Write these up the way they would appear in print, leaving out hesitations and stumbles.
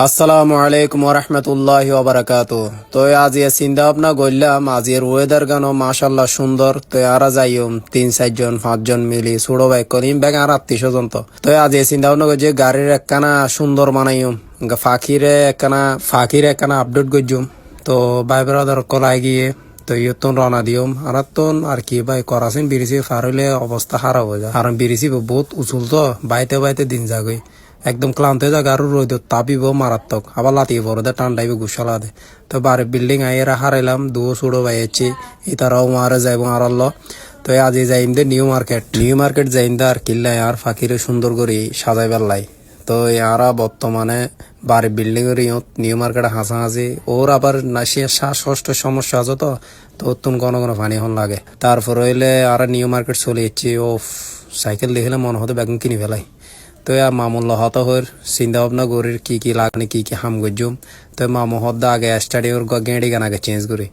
আসসালামু আলাইকুম ওরহমতুল্লাহি ওবারাকাতু। তো আজ চিন্তা ভাবনা করলাম আজের ওয়েদার গানো মাশাল্লাহ সুন্দর। তো আরা যাইম 3 4 জন 5 জন মিলি ছোড়ো বাইক করিম ব্যাগ আর আত্মীয় স্বজন। তো আজ চিন্তা ভাবনা করছি গাড়ির একখানা সুন্দর বানাইম, ফাঁকিরে একখানা আপডেট করছুম। তো ভাই ব্রাদার কলাই গিয়ে তো ইয়তন রওনা দিয়ম আর আর কি ভাই করাছেন বিরিসি ফার হইলে অবস্থা খারাপ হয়ে যায়, কারণ বিরিসি বহুত উচুল তো বাইতে বাইতে দিন যাগই একদম ক্লান্ত হয়ে যাক। আর রোদ তাপিব মারাত্মক, আবার লাতিয়ে পড়ে ঠান্ডাইব গুসালা দে। তো বারে বিল্ডিং আইয়েরা হারাইলাম দুও ছোড়ো বাইছি ইতারাও মারে যাইব আরল্ল। তো আজ যাইম দে নিউ মার্কেট যাইম দে আর কিল্লাই আর ফাঁকিরে সুন্দর করে সাজাই বেললাই। তো ইয়ারা বর্তমানে বাড়ি বিল্ডিং এর নিউ মার্কেটে হাসাহাসি ওর আবার নাসিয়া শ্বাসকষ্ট সমস্যা আছে। তো তুন ঘন ঘন পানি হন লাগে। তারপর হইলে আর নিউ মার্কেট চলে যাচ্ছি। ও সাইকেল দেখলে মনে হতো বেগুন কিনি ফেলাই। তো মামুল হত হর চিন্তা ভাবনা করির কি লাগনি কি হাম গজুম। তো মামু হদ্দা আগে স্টাডিওর গেঁড়ি গান আগে চেঞ্জ করি,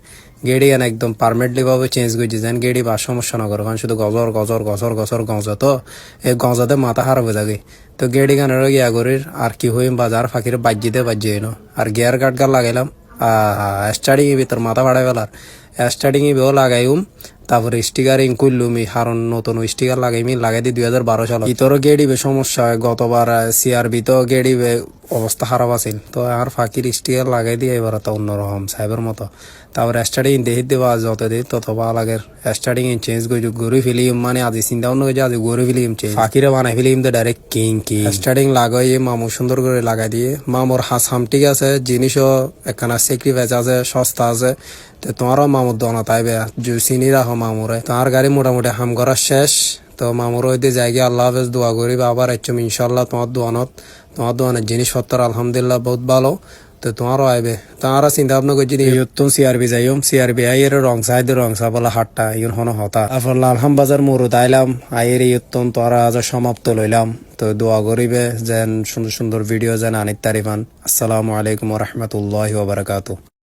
গেড়ি গান একদম পারমানেন্টলি ভাবে চেঞ্জ করছি যেন গেড়ি বা সমস্যা না করে, কারণ শুধু গজর গজা। তো এই গজাতে মাথা খারাপ হয়ে থাকে। তো গেড়ি গানের ইয়া করির আর কি হইম বাজার ফাঁকিরে বাজিয়ে ন আর গিয়ার গার্ড গার লাগাইলাম স্টার্টিং এর ভিতর মাথা বাড়াই ফেলার স্টার্টিং এ বেও লাগাইম। তারপরে স্টিকারিং করলুম কারণ নতুন স্টিকার লাগাই দিই 2012 সাল। ইতরও গেড়িবে সমস্যা হয়, গতবার সিআরবি তো গেড়িবে অবস্থা খারাপ আছিল। তো আর ফাঁকির স্টিকার লাগাই দিয়ে এবার তো অন্যরকম সাহেবের মতো। তারপর স্টার্টিং দেখি দেওয়া যত দিই তত ভালো লাগে। স্টার্টিং চেঞ্জ করে গরু ফিলিম মানে আজ চিন্তা ভাবনা করছি আজ গরু ফিলিম চেঞ্জ ফাঁকিরে বানাই ফিলিম তো ডাইরেক্ট কিং স্টার্টিং লাগাই মামু সুন্দর করে লাগাই দিয়ে মামুর হাম ঠিক আছে, জিনিসও একখানা সেক্রিফাইস আছে, সস্তা আছে। তো তোমারও মামুর দোনা তাইবে চিনি রাখো মামুরে। তোমার গাড়ি মোটামুটি হাম করা শেষ। তো মামুর ওই দিয়ে জায়গা আল্লাহ হাফেজ দোয়া করি আবার আইছম ইনশাল্লাহ তোমার দোয়ানের জিনিসপত্র আলহামদুলিল্লাহ বহুত ভালো। তো তোমারও আইবে। তারা চিন্তা ভাবনা করছি ইয়তুন সিআরবি যাইম, সিআরবি আইয়ের রং সা বলা হাটটা ইয়ন হন হতা। তারপর লালহাম বাজার মুরুদ আইলাম আইয়ের ইয়তুন তোরা আজ সমাপ্ত লইলাম। তো দোয়া করিবে যেন সুন্দর সুন্দর ভিডিও যেন আনিত তারিফান। আসসালামু আলাইকুম রহমতুল্লাহ ওবরাকাতু।